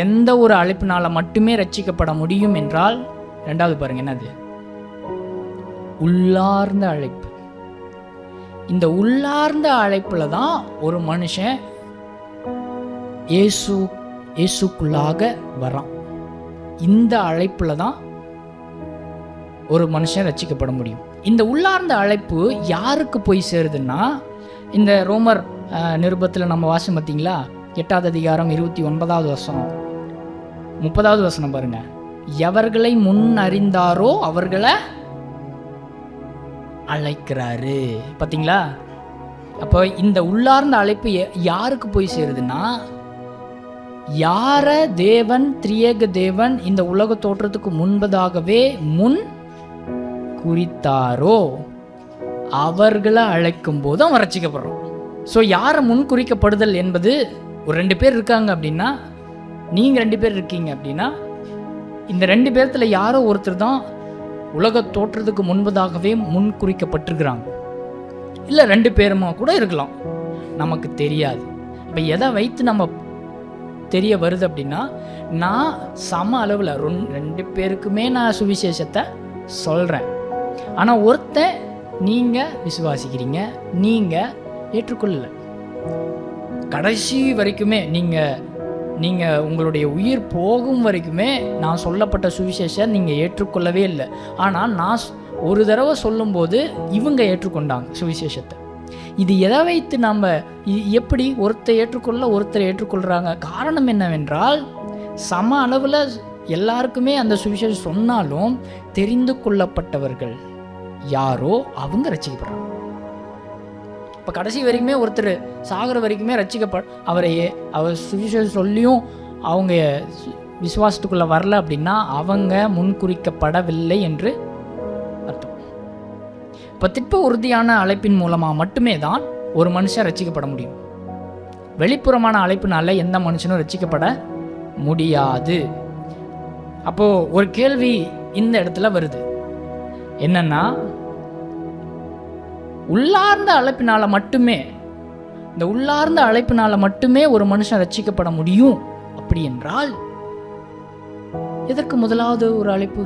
எந்த ஒரு அழைப்பினால மட்டுமே ரட்சிக்கப்பட முடியும் என்றால், ரெண்டாவது பாருங்க என்னது, உள்ளார்ந்த அழைப்பு. இந்த உள்ளார்ந்த அழைப்புல தான் ஒரு மனுஷன் இயேசுக்குள்ளாக வரான். இந்த அழைப்புல தான் ஒரு மனுஷன் ரட்சிக்கப்பட முடியும். இந்த உள்ளார்ந்த அழைப்பு யாருக்கு போய் சேருதுன்னா, இந்த ரோமர் நிருபத்தில் நம்ம வாசம் பார்த்தீங்களா, 8வது அதிகாரம் 29வது வசனம் 30வது வசனம் பாருங்க. எவர்களை முன் அறிந்தாரோ அவர்களை அழைக்கிறாரு. பார்த்தீங்களா? அப்போ இந்த உள்ளார்ந்த அழைப்பு யாருக்கு போய் சேருதுன்னா, யார தேவன், திரியேக தேவன் இந்த உலக தோற்றத்துக்கு முன்பதாகவே முன் குறித்தாரோ அவர்களை அழைக்கும் போது அவன் ரட்சிக்கப்படுறோம். ஸோ யாரை முன் குறிக்கப்படுதல் என்பது, ஒரு 2 பேர் இருக்காங்க அப்படின்னா, நீங்கள் 2 பேர் இருக்கீங்க அப்படின்னா, இந்த 2 பேர்த்துல யாரோ ஒருத்தர் தான் உலக தோற்றத்துக்கு முன்பதாகவே முன் குறிக்கப்பட்டிருக்கிறாங்க. இல்லை 2 பேருமா கூட இருக்கலாம், நமக்கு தெரியாது. இப்போ எதை வைத்து நம்ம தெரிய வருது அப்படின்னா, நான் சம அளவில் 2 பேருக்குமே நான் சுவிசேஷத்தை சொல்கிறேன். ஆனால் ஒருத்தன் நீங்கள் விசுவாசிக்கிறீங்க, நீங்கள் ஏற்றுக்கொள்ளல. கடைசி வரைக்குமே நீங்கள் உங்களுடைய உயிர் போகும் வரைக்குமே நான் சொல்லப்பட்ட சுவிசேஷம் நீங்கள் ஏற்றுக்கொள்ளவே இல்லை. ஆனால் நான் ஒரு தடவை சொல்லும்போது இவங்க ஏற்றுக்கொண்டாங்க சுவிசேஷத்தை. இது எதை வைத்து நம்ம எப்படி ஒருத்தர் ஏற்றுக்கொள்கிறாங்க? காரணம் என்னவென்றால், சம அளவில் எல்லாருக்குமே அந்த சுவிசேஷம் சொன்னாலும் தெரிந்து கொள்ளப்பட்டவர்கள் யாரோ அவங்க ரட்சிக்கப்படுறாங்க. இப்போ கடைசி வரைக்குமே ஒருத்தர் சாகிற வரைக்குமே அவர் சுவிசேஷம் சொல்லியும் அவங்க விசுவாசத்துக்குள்ளே வரல அப்படின்னா அவங்க முன்குறிக்கப்படவில்லை என்று அர்த்தம். இப்போ திட்ப உறுதியான அழைப்பின் மூலமாக மட்டுமே தான் ஒரு மனுஷன் ரட்சிக்கப்பட முடியும். வெளிப்புறமான அழைப்பினால எந்த மனுஷனும் ரட்சிக்கப்பட முடியாது. அப்போது ஒரு கேள்வி இந்த இடத்துல வருது, என்னன்னா, உள்ளார்ந்த அழைப்பினால மட்டுமே ஒரு மனுஷன் ரட்சிக்கப்பட முடியும் அப்படி என்றால், எதற்கு முதலாவது ஒரு அழைப்பு,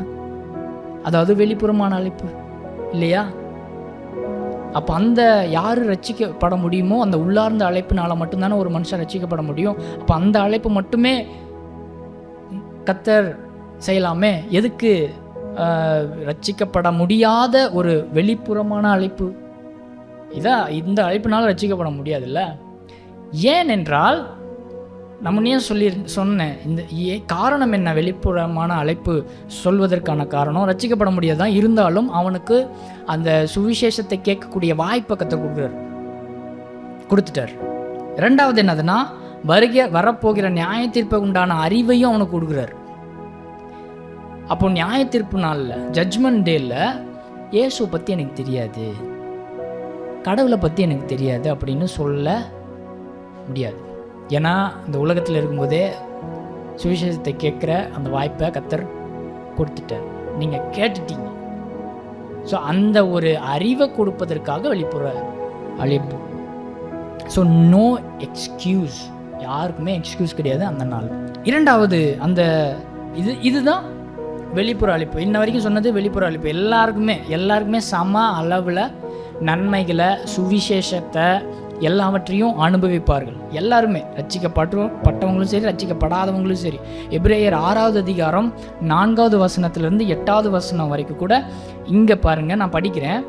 அதாவது வெளிப்புறமான அழைப்பு இல்லையா? அப்போ அந்த யார் ரட்சிக்கப்பட முடியுமோ அந்த உள்ளார்ந்த அழைப்பினால மட்டும்தானே ஒரு மனுஷன் ரட்சிக்கப்பட முடியும். அப்போ அந்த அழைப்பு மட்டுமே கர்த்தர் செய்யலாமே, எதுக்கு ரட்சிக்கப்பட முடியாத ஒரு வெளிப்புறமான அழைப்பு? இந்த அழைப்பினால் ரட்சிக்கப்பட முடியாதுல்ல. ஏனென்றால் நம்ம சொன்னேன், இந்த காரணம் என்ன? வெளிப்புறமான அழைப்பு சொல்வதற்கான காரணம் ரட்சிக்கப்பட முடியாதான். இருந்தாலும் அவனுக்கு அந்த சுவிசேஷத்தை கேட்கக்கூடிய வாய்ப்பை கொடுத்துட்டார். ரெண்டாவது என்னதுன்னா, வரப்போகிற நியாய தீர்ப்பை உண்டான அறிவையும் அவனுக்கு கொடுக்குறார். அப்போ நியாய தீர்ப்பு நாளில், ஜட்ஜ்மெண்ட் டேல, இயேசுவை பற்றி எனக்கு தெரியாது, கடவுளை பற்றி எனக்கு தெரியாது அப்படின்னு சொல்ல முடியாது. ஏன்னா இந்த உலகத்தில் இருக்கும்போதே சுவிசேஷத்தை கேட்குற அந்த வாய்ப்பை கர்த்தர் கொடுத்துட்டார். நீங்கள் கேட்டுட்டீங்க. ஸோ அந்த ஒரு அறிவை கொடுப்பதற்காக வெளிப்புற அழைப்பு. ஸோ நோ எக்ஸ்கியூஸ், யாருக்குமே எக்ஸ்கியூஸ் கிடையாது அந்த நாள். இரண்டாவது அந்த இதுதான் வெளிப்புற அழைப்பு. இன்ன வரைக்கும் சொன்னது வெளிப்புற அழைப்பு. எல்லாருக்குமே சம அளவில் நன்மைகளை, சுவிசேஷத்தை எல்லாவற்றையும் அனுபவிப்பார்கள். எல்லாருமே, ரட்சிக்கப்பட்டவங்களும் சரி, ரட்சிக்கப்படாதவங்களும் சரி. எபிரேயர் 6வது அதிகாரம் 4வது வசனத்திலிருந்து 8வது வசனம் வரைக்கும் கூட இங்கே பாருங்கள், நான் படிக்கிறேன்.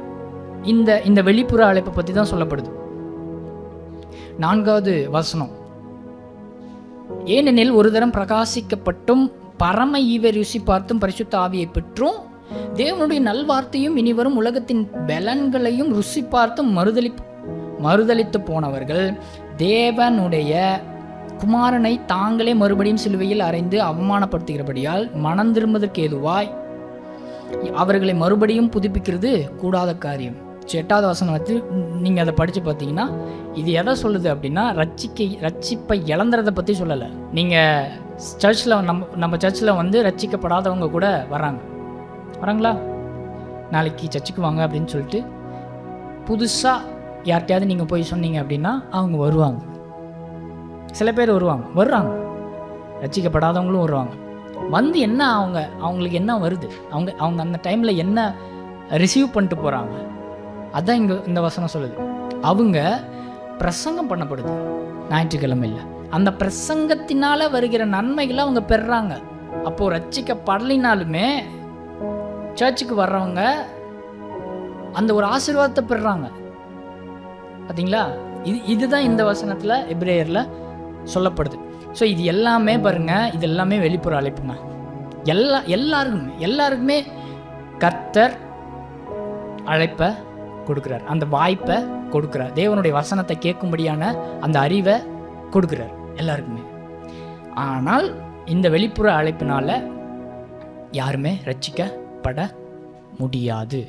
இந்த வெளிப்புற அழைப்பை பற்றி தான் சொல்லப்படுது. 4வது வசனம், ஏனெனில் ஒரு தரம் பிரகாசிக்கப்பட்டும் பரம ஈவை ருசி பார்த்தும் பரிசுத்த ஆவியை பெற்றும் தேவனுடைய நல்வார்த்தையும் இனிவரும் உலகத்தின் பலன்களையும் ருசி பார்த்தும் மறுதலித்து போனவர்கள் தேவனுடைய குமாரனை தாங்களே மறுபடியும் சிலுவையில் அறைந்து அவமானப்படுத்துகிறபடியால் மனம் திரும்புவதற்கு ஏதுவாய் அவர்களை மறுபடியும் புதுப்பிக்கிறது கூடாத காரியம். 8வது வசனம் வச்சு நீங்கள் அதை படித்து பார்த்தீங்கன்னா இது எதை சொல்லுது அப்படின்னா, ரட்சிப்பை இழந்துறதை பற்றி சொல்லலை. நீங்கள் சர்ச்சில் நம்ம சர்ச்சில் வந்து ரட்சிக்கப்படாதவங்க கூட வராங்களா, நாளைக்கு சர்ச்சுக்கு வாங்க அப்படின்னு சொல்லிட்டு புதுசாக யார்கிட்டையாவது நீங்கள் போய் சொன்னீங்க அப்படின்னா அவங்க வருவாங்க. சில பேர் வர்றாங்க. ரட்சிக்கப்படாதவங்களும் வருவாங்க. வந்து என்ன அவங்களுக்கு என்ன வருது, அவங்க அந்த டைமில் என்ன ரிசீவ் பண்ணிட்டு போகிறாங்க, அதான் இங்கே இந்த வசனம் சொல்லுது. அவங்க பிரசங்கம் பண்ணப்படுது ஞாயிற்றுக்கிழமையில், அந்த பிரசங்கத்தினால் வருகிற நன்மைகளை அவங்க பெறுறாங்க. அப்போது ரட்சிக்கப்படலினாலுமே சர்ச்சுக்கு வர்றவங்க அந்த ஒரு ஆசீர்வாதத்தை பெறுறாங்க. பார்த்தீங்களா? இதுதான் இந்த வசனத்தில் எபிரேயரில் சொல்லப்படுது. ஸோ இது எல்லாமே பாருங்கள், இது எல்லாமே வெளிப்புற அழைப்புங்க. எல்லாருக்குமே கர்த்தர் அழைப்பை கொடுக்குறார், அந்த வாய்ப்பை கொடுக்குறார், தேவனுடைய வசனத்தை கேட்கும்படியான அந்த அறிவை கொடுக்குறார் எல்லாருக்குமே. ஆனால் இந்த வெளிப்புற அழைப்பினால் யாருமே ரட்சிக்கப்பட முடியாது.